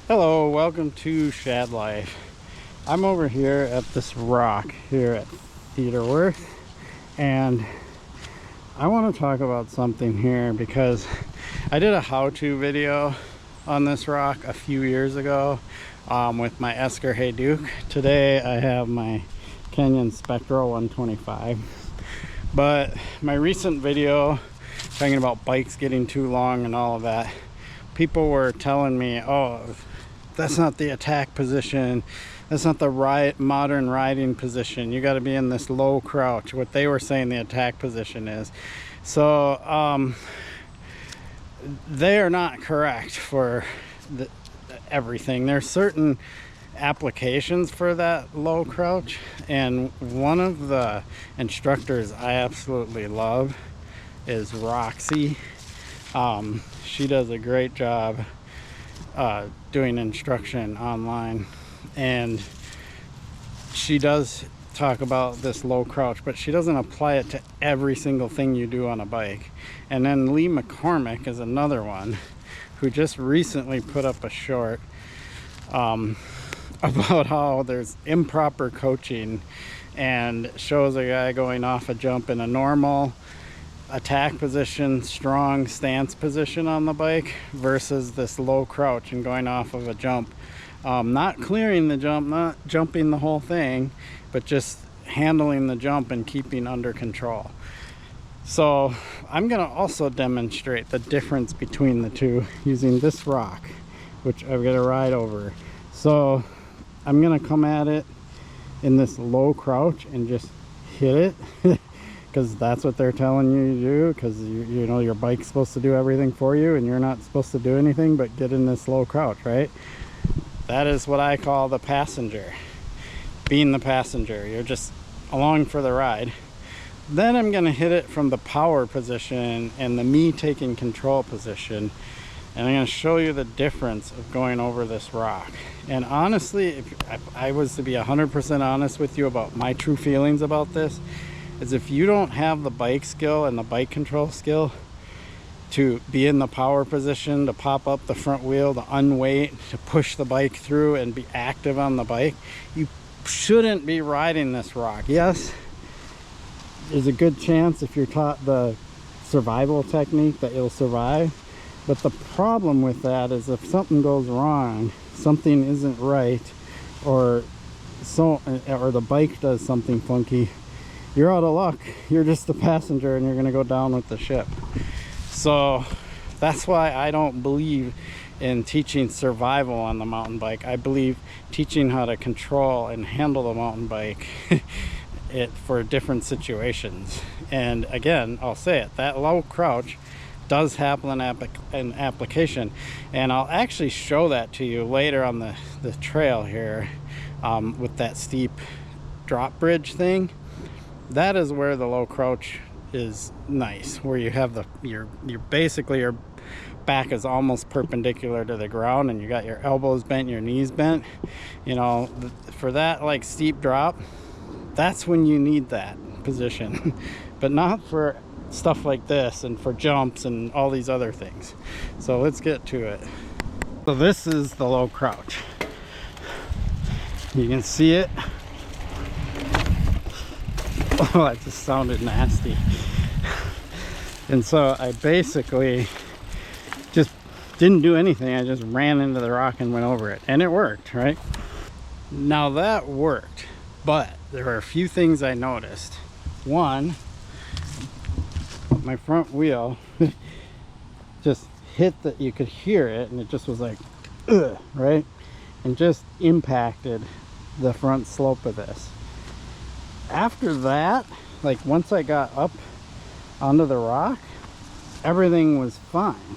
Hello, welcome to Shad Life. I'm over here at this rock here at Theaterworth, and I want to talk about something here because I did a how-to video on this rock a few years ago with my Esker Hey Duke. Today I have my Canyon Spectral 125, but my recent video talking about bikes getting too long and all of that, people were telling me, oh, that's not the attack position, that's not the modern riding position, you got to be in this low crouch, what they were saying the attack position is. So they are not correct for everything. There's certain applications for that low crouch, and one of the instructors I absolutely love is Roxy. She does a great job doing instruction online, and she does talk about this low crouch, but she doesn't apply it to every single thing you do on a bike. And then Lee McCormick is another one who just recently put up a short about how there's improper coaching, and shows a guy going off a jump in a normal attack position, strong stance position on the bike versus this low crouch and going off of a jump, not clearing the jump, not jumping the whole thing, but just handling the jump and keeping under control. So I'm going to also demonstrate the difference between the two using this rock, which I've got to ride over. So I'm going to come at it in this low crouch and just hit it because that's what they're telling you to do, because you know your bike's supposed to do everything for you and you're not supposed to do anything but get in this low crouch, right? That is what I call the passenger, being the passenger. You're just along for the ride. Then I'm going to hit it from the power position and the me taking control position, and I'm going to show you the difference of going over this rock. And honestly, if I was to be 100% honest with you about my true feelings about this, is if you don't have the bike skill and the bike control skill to be in the power position, to pop up the front wheel, to unweight, to push the bike through and be active on the bike, you shouldn't be riding this rock. Yes, there's a good chance if you're taught the survival technique that you'll survive, but the problem with that is if something goes wrong, something isn't right, or the bike does something funky, you're out of luck. You're just the passenger and you're going to go down with the ship. So that's why I don't believe in teaching survival on the mountain bike. I believe teaching how to control and handle the mountain bike for different situations. And again, I'll say it, that low crouch does happen in application, and I'll actually show that to you later on the trail here with that steep drop bridge thing. That is where the low crouch is nice, where you have your basically your back is almost perpendicular to the ground and you got your elbows bent, your knees bent. You know, for that like steep drop, that's when you need that position but not for stuff like this and for jumps and all these other things. So let's get to it. So this is the low crouch. You can see it. Oh, that just sounded nasty. And so I basically just didn't do anything. I just ran into the rock and went over it, and it worked, right? Now that worked, but there were a few things I noticed. One, my front wheel just hit that, you could hear it, and it just was like, ugh, right? And just impacted the front slope of this. After that, like once I got up onto the rock, everything was fine.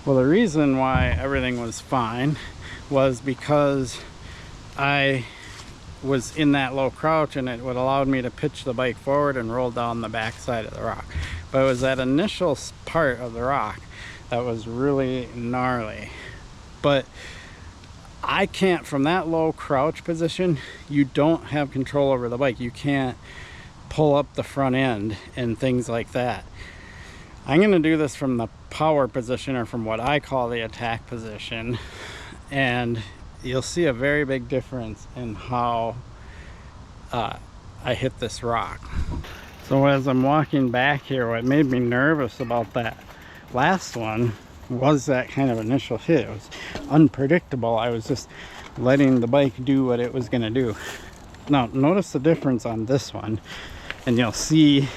Well, the reason why everything was fine was because I was in that low crouch and it would allow me to pitch the bike forward and roll down the back side of the rock. But it was that initial part of the rock that was really gnarly. But I can't, from that low crouch position, you don't have control over the bike. You can't pull up the front end and things like that. I'm going to do this from the power position, or from what I call the attack position. and you'll see a very big difference in how I hit this rock. So as I'm walking back here, what made me nervous about that last one was that kind of initial hit. It was unpredictable. I was just letting the bike do what it was gonna do. Now notice the difference on this one, and you'll see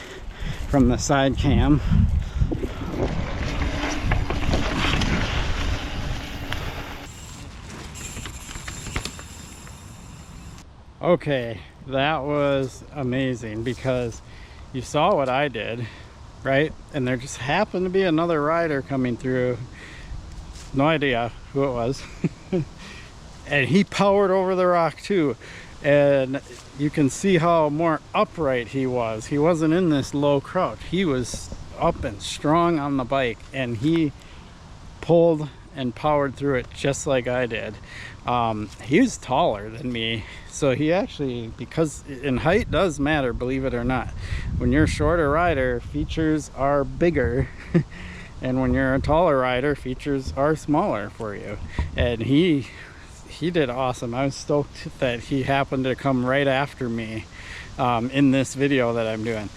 from the side cam. Okay, that was amazing because you saw what I did, right? And there just happened to be another rider coming through. No idea who it was. And he powered over the rock too. And you can see how more upright he was. He wasn't in this low crouch. He was up and strong on the bike, and he pulled and powered through it just like I did. He was taller than me, so he actually, because in height does matter, believe it or not. When you're a shorter rider, features are bigger, and when you're a taller rider, features are smaller for you. And he did awesome. I was stoked that he happened to come right after me in this video that I'm doing.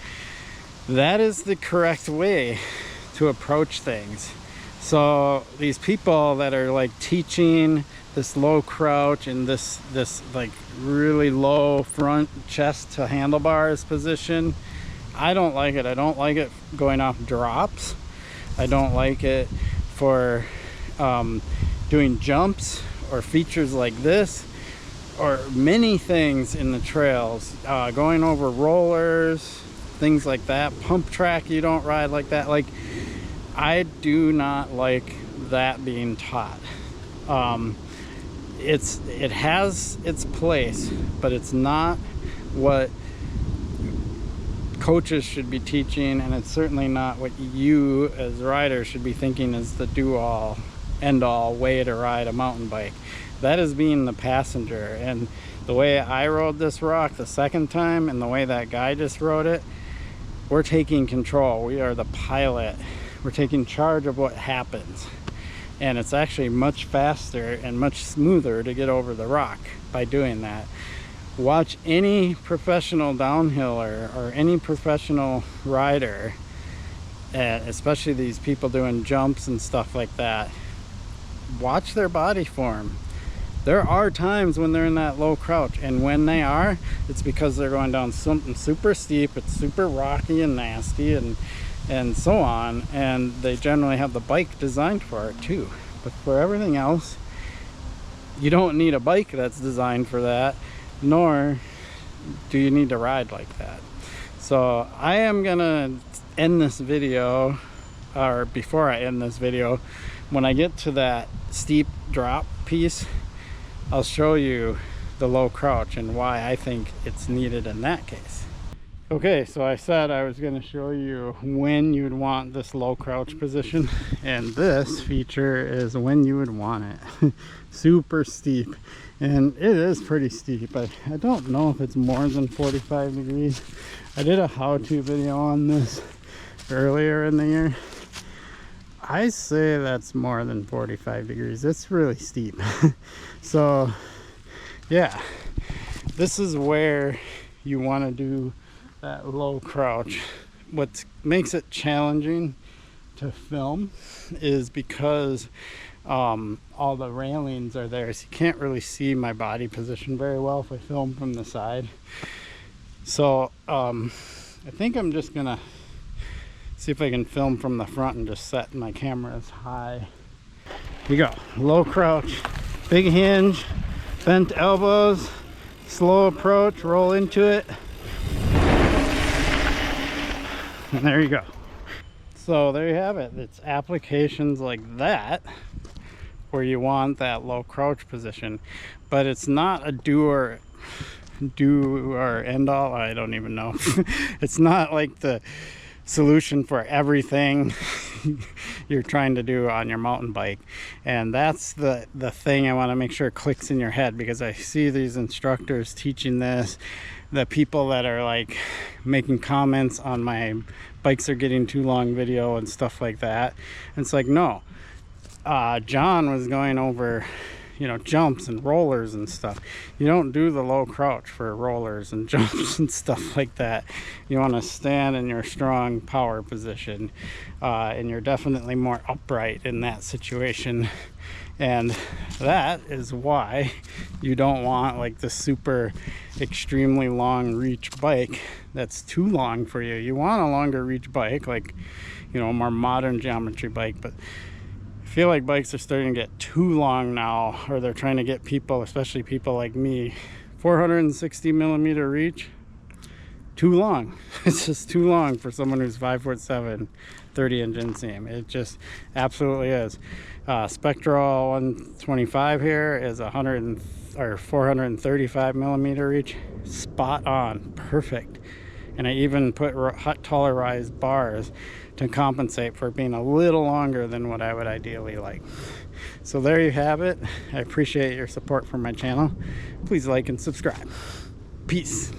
That is the correct way to approach things. So these people that are like teaching this low crouch and this like really low front chest to handlebars position, I don't like it. I don't like it going off drops. I don't like it for doing jumps or features like this, or many things in the trails, going over rollers, things like that. Pump track, you don't ride like that. Like, I do not like that being taught. It has its place, but it's not what coaches should be teaching, and it's certainly not what you as riders should be thinking is the do-all, end-all way to ride a mountain bike. That is being the passenger. And the way I rode this rock the second time and the way that guy just rode it, we're taking control. We are the pilot. We're taking charge of what happens, and it's actually much faster and much smoother to get over the rock by doing that. Watch any professional downhiller or any professional rider, especially these people doing jumps and stuff like that. Watch their body form. There are times when they're in that low crouch, and when they are, it's because they're going down something super steep, it's super rocky and nasty and so on, and they generally have the bike designed for it too. But for everything else, you don't need a bike that's designed for that, nor do you need to ride like that. So I am gonna end this video, or before I end this video, when I get to that steep drop piece, I'll show you the low crouch and why I think it's needed in that case. Okay, so I said I was going to show you when you'd want this low crouch position, and this feature is when you would want it. Super steep, and it is pretty steep, but I don't know if it's more than 45 degrees. I did a how-to video on this earlier in the year. I say that's more than 45 degrees. It's really steep. So yeah, this is where you want to do that low crouch. What makes it challenging to film is because all the railings are there, so you can't really see my body position very well if I film from the side. So I think I'm just gonna see if I can film from the front and just set my camera as high. Here you go, low crouch, big hinge, bent elbows, slow approach, roll into it. And there you go. So there you have it. It's applications like that where you want that low crouch position, but it's not a do or end all. I don't even know. It's not like the solution for everything you're trying to do on your mountain bike. And that's the thing I want to make sure clicks in your head, because I see these instructors teaching this, the people that are like making comments on my bikes are getting too long video and stuff like that. And it's like, no, John was going over you know, jumps and rollers and stuff. You don't do the low crouch for rollers and jumps and stuff like that. You want to stand in your strong power position, and you're definitely more upright in that situation. And that is why you don't want like the super extremely long reach bike that's too long for you. You want a longer reach bike, like, you know, a more modern geometry bike. But I feel like bikes are starting to get too long now, or they're trying to get people, especially people like me, 460 millimeter reach, too long. It's just too long for someone who's 5'7", 30-inch inseam. It just absolutely is. Spectral 125 here is 435 millimeter reach, spot on, perfect. And I even put tolerized bars to compensate for being a little longer than what I would ideally like. So there you have it. I appreciate your support for my channel. Please like and subscribe. Peace.